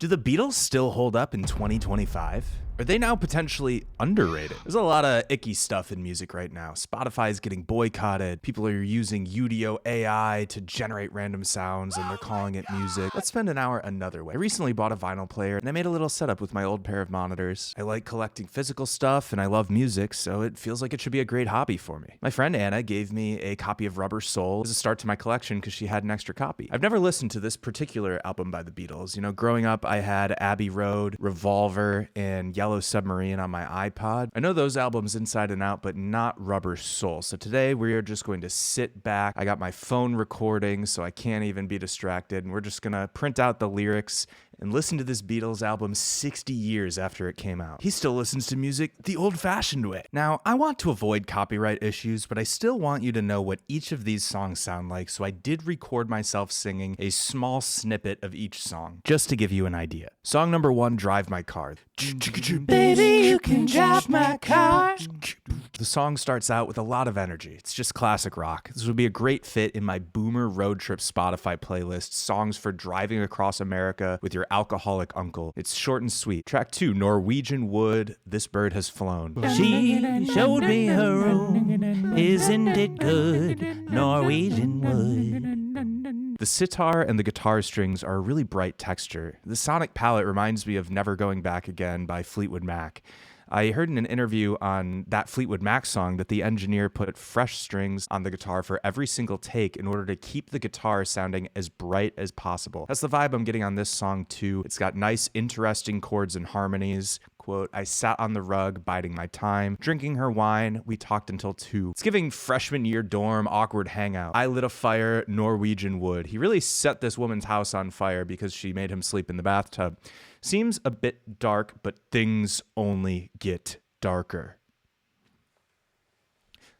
Do the Beatles still hold up in 2025? Are they now potentially underrated? There's a lot of icky stuff in music right now. Spotify is getting boycotted. People are using UDO AI to generate random sounds and they're calling it music. Let's spend an hour another way. I recently bought a vinyl player and I made a little setup with my old pair of monitors. I like collecting physical stuff and I love music, so it feels like it should be a great hobby for me. My friend Anna gave me a copy of Rubber Soul as a start to my collection because she had an extra copy. I've never listened to this particular album by the Beatles. You know, growing up, I had Abbey Road, Revolver, and Yellow Submarine on my iPod. I know those albums inside and out, but not Rubber Soul. So today we are just going to sit back. I got my phone recording, so I can't even be distracted. And we're just gonna print out the lyrics and listen to this Beatles album 60 years after it came out. He still listens to music the old-fashioned way. Now, I want to avoid copyright issues, but I still want you to know what each of these songs sound like, so I did record myself singing a small snippet of each song, just to give you an idea. Song number 1, Drive My Car. Baby, you can drive my car. The song starts out with a lot of energy. It's just classic rock. This would be a great fit in my Boomer Road Trip Spotify playlist, songs for driving across America with your alcoholic uncle. It's short and sweet. Track 2, Norwegian Wood, This Bird Has Flown. She showed me her room. Isn't it good? Norwegian Wood. The sitar and the guitar strings are a really bright texture. The sonic palette reminds me of Never Going Back Again by Fleetwood Mac. I heard in an interview on that Fleetwood Mac song that the engineer put fresh strings on the guitar for every single take in order to keep the guitar sounding as bright as possible. That's the vibe I'm getting on this song too. It's got nice, interesting chords and harmonies. Quote, I sat on the rug, biding my time, drinking her wine, we talked until 2. It's giving freshman year dorm awkward hangout. I lit a fire, Norwegian Wood. He really set this woman's house on fire because she made him sleep in the bathtub. Seems a bit dark, but things only get darker.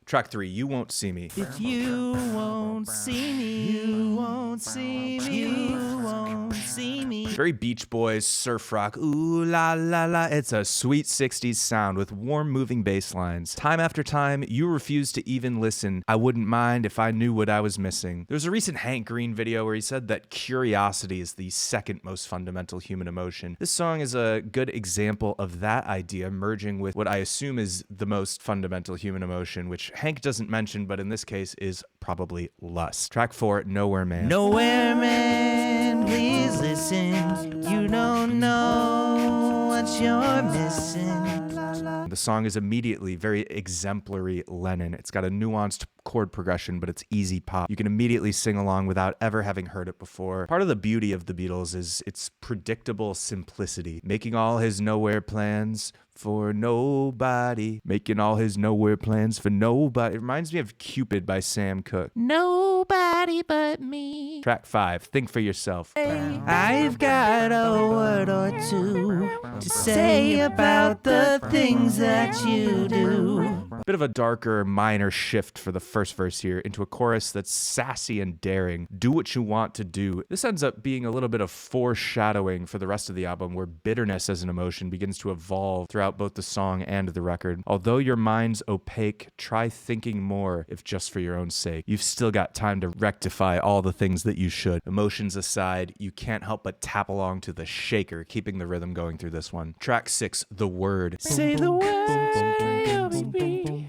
Track 3, You Won't See Me. If you won't see me, you won't see me, you won't see me. Very Beach Boys, surf rock, ooh la la la. It's a sweet 60s sound with warm moving bass lines. Time after time, you refuse to even listen. I wouldn't mind if I knew what I was missing. There's a recent Hank Green video where he said that curiosity is the second most fundamental human emotion. This song is a good example of that idea merging with what I assume is the most fundamental human emotion, which Hank doesn't mention, but in this case is probably lust. Track 4, Nowhere Man. Nowhere Man, please listen. You don't know what you're missing. The song is immediately very exemplary Lennon. It's got a nuanced chord progression, but it's easy pop. You can immediately sing along without ever having heard it before. Part of the beauty of the Beatles is its predictable simplicity. Making all his nowhere plans for nobody. Making all his nowhere plans for nobody. It reminds me of Cupid by Sam Cooke. Nobody but me. Track 5, Think for Yourself. I've got a word or two to say about the things that you do. Bit of a darker, minor shift for the first verse here into a chorus that's sassy and daring. Do what you want to do. This ends up being a little bit of foreshadowing for the rest of the album, where bitterness as an emotion begins to evolve throughout both the song and the record. Although your mind's opaque, try thinking more, if just for your own sake. You've still got time to rectify all the things that you should. Emotions aside, you can't help but tap along to the shaker, keeping the rhythm going through this one. Track 6, The Word. Say the word, baby.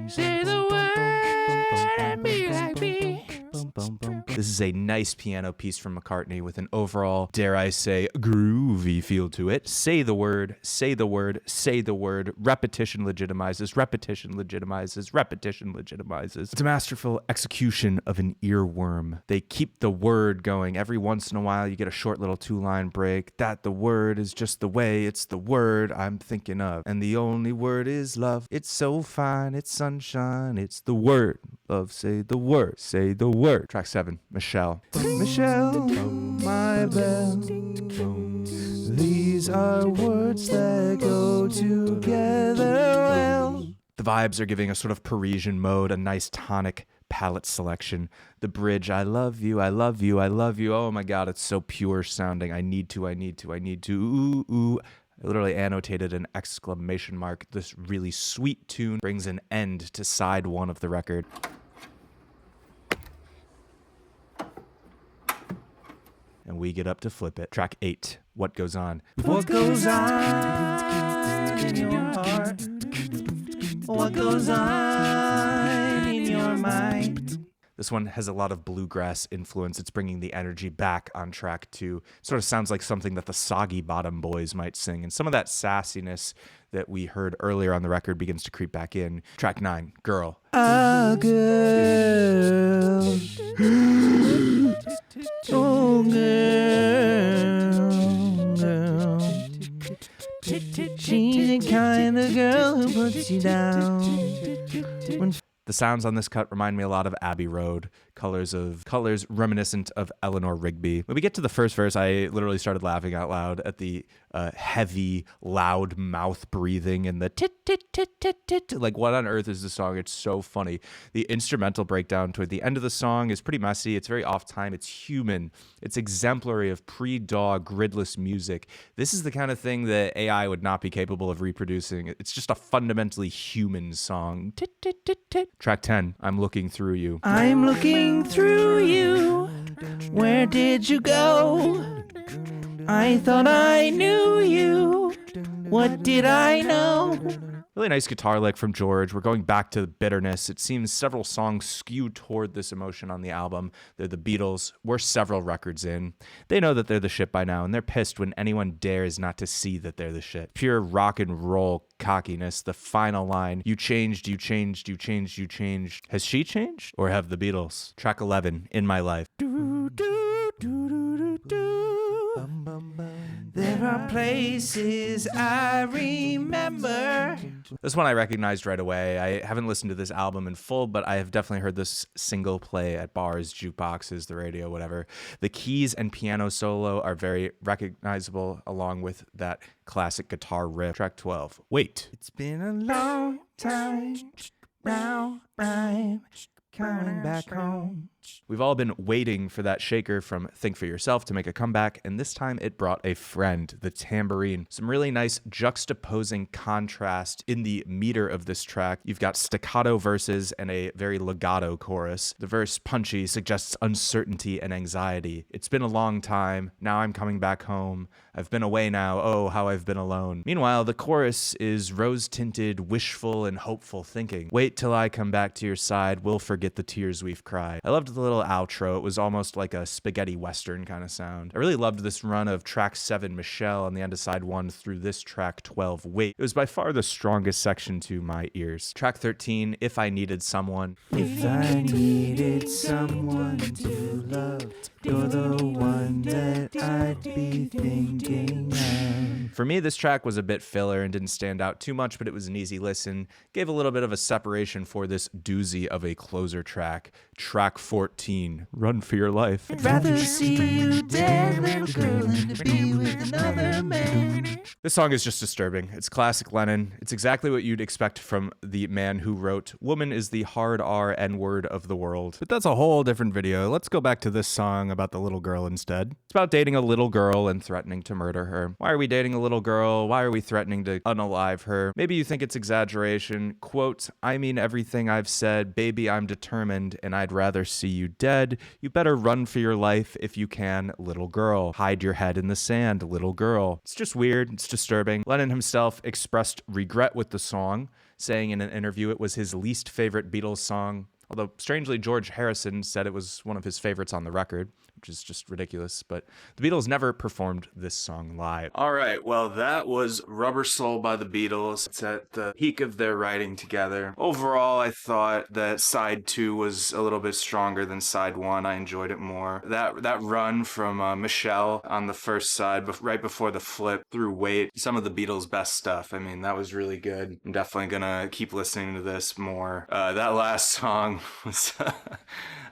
Say the word and be like me. This is a nice piano piece from McCartney with an overall, dare I say, groovy feel to it. Say the word, say the word, say the word. Repetition legitimizes, repetition legitimizes, repetition legitimizes. It's a masterful execution of an earworm. They keep the word going. Every once in a while, you get a short little 2-line break. That the word is just the way, it's the word I'm thinking of. And the only word is love. It's so fine, it's sunshine, it's the word of say the word, say the word. Track 7, Michelle. Michelle, my belle. These are words that go together well. The vibes are giving a sort of Parisian mode, a nice tonic palette selection. The bridge, I love you, I love you, I love you. Oh my God, it's so pure sounding. I need to. Ooh, ooh. I literally annotated an exclamation mark. This really sweet tune brings an end to side 1 of the record. and we get up to flip it. Track 8, What Goes On. What goes on in your heart? What goes on in your mind? This one has a lot of bluegrass influence. It's bringing the energy back on track 2. Sort of sounds like something that the Soggy Bottom Boys might sing. And some of that sassiness that we heard earlier on the record begins to creep back in. Track 9, Girl. A girl. Oh, girl. She's the kind of girl who puts you down. The sounds on this cut remind me a lot of Abbey Road, colors reminiscent of Eleanor Rigby. When we get to the first verse, I literally started laughing out loud at the heavy, loud mouth breathing and the tit, tit, tit, tit, tit. Like, what on earth is this song? It's so funny. The instrumental breakdown toward the end of the song is pretty messy. It's very off time. It's human. It's exemplary of pre-DAW gridless music. This is the kind of thing that AI would not be capable of reproducing. It's just a fundamentally human song. Tit, tit, tit, tit. Track 10, I'm Looking Through You. I'm looking through you. Where did you go? I thought I knew you. What did I know? Really nice guitar lick from George. We're going back to the bitterness. It seems several songs skew toward this emotion on the album. They're the Beatles. We're several records in. They know that they're the shit by now, and they're pissed when anyone dares not to see that they're the shit. Pure rock and roll cockiness. The final line, you changed, you changed, you changed, you changed. Has she changed? Or have the Beatles? Track 11, In My Life. Do, do, do, do, do. There are places I remember. This one I recognized right away. I haven't listened to this album in full, but I have definitely heard this single play at bars, jukeboxes, the radio, whatever. The keys and piano solo are very recognizable, along with that classic guitar riff. Track 12, Wait. It's been a long time. Now I'm coming back home. We've all been waiting for that shaker from Think For Yourself to make a comeback, and this time it brought a friend, the tambourine. Some really nice juxtaposing contrast in the meter of this track. You've got staccato verses and a very legato chorus. The verse, punchy, suggests uncertainty and anxiety. It's been a long time. Now I'm coming back home. I've been away now. Oh, how I've been alone. Meanwhile, the chorus is rose-tinted, wishful, and hopeful thinking. Wait till I come back to your side. We'll forget the tears we've cried. I loved the little outro. It was almost like a spaghetti western kind of sound. I really loved this run of track 7, Michelle, on the end of side 1 through this track 12, Wait. It was by far the strongest section to my ears. Track 13, If I Needed Someone. If I needed someone to love, you're the one that I'd be thinking of. For me, this track was a bit filler and didn't stand out too much, but it was an easy listen. Gave a little bit of a separation for this doozy of a closer track. Track 14, Run For Your Life. I'd rather see you dead, little girl, than to be with another man. This song is just disturbing. It's classic Lennon. It's exactly what you'd expect from the man who wrote, Woman is the hard R N-word of the world. But that's a whole different video. Let's go back to this song about the little girl instead. It's about dating a little girl and threatening to murder her. Why are we dating a little girl? Why are we threatening to unalive her? Maybe you think it's exaggeration. Quote, I mean everything I've said. Baby, I'm determined, and I'd rather see you dead. You better run for your life if you can, little girl. Hide your head in the sand, little girl. It's just weird. It's disturbing. Lennon himself expressed regret with the song, saying in an interview it was his least favorite Beatles song. Although, strangely, George Harrison said it was one of his favorites on the record, which is just ridiculous. But the Beatles never performed this song live. All right, well, that was Rubber Soul by the Beatles. It's at the peak of their writing together. Overall, I thought that side 2 was a little bit stronger than side 1. I enjoyed it more. That run from Michelle on the first side, right before the flip through Wait, some of the Beatles' best stuff. I mean, that was really good. I'm definitely gonna keep listening to this more. That last song was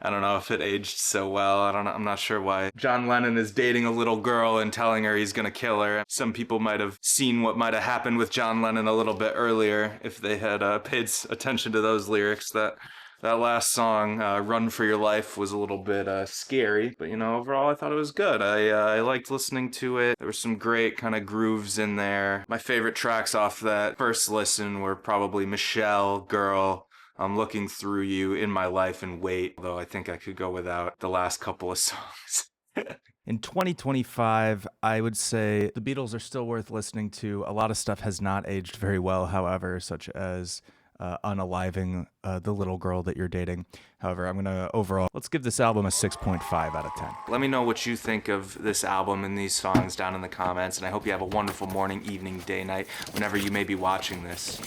I don't know if it aged so well. I'm not sure why John Lennon is dating a little girl and telling her he's gonna kill her. Some people might have seen what might have happened with John Lennon a little bit earlier if they had paid attention to those lyrics. That last song, Run For Your Life, was a little bit scary, but overall I thought it was good. I liked listening to it. There were some great kind of grooves in there. My favorite tracks off that first listen were probably Michelle, Girl, I'm Looking Through You, In My Life, and Wait, though I think I could go without the last couple of songs. In 2025, I would say the Beatles are still worth listening to. A lot of stuff has not aged very well, however, such as unaliving the little girl that you're dating. However, I'm going to overall, let's give this album a 6.5 out of 10. Let me know what you think of this album and these songs down in the comments, and I hope you have a wonderful morning, evening, day, night, whenever you may be watching this.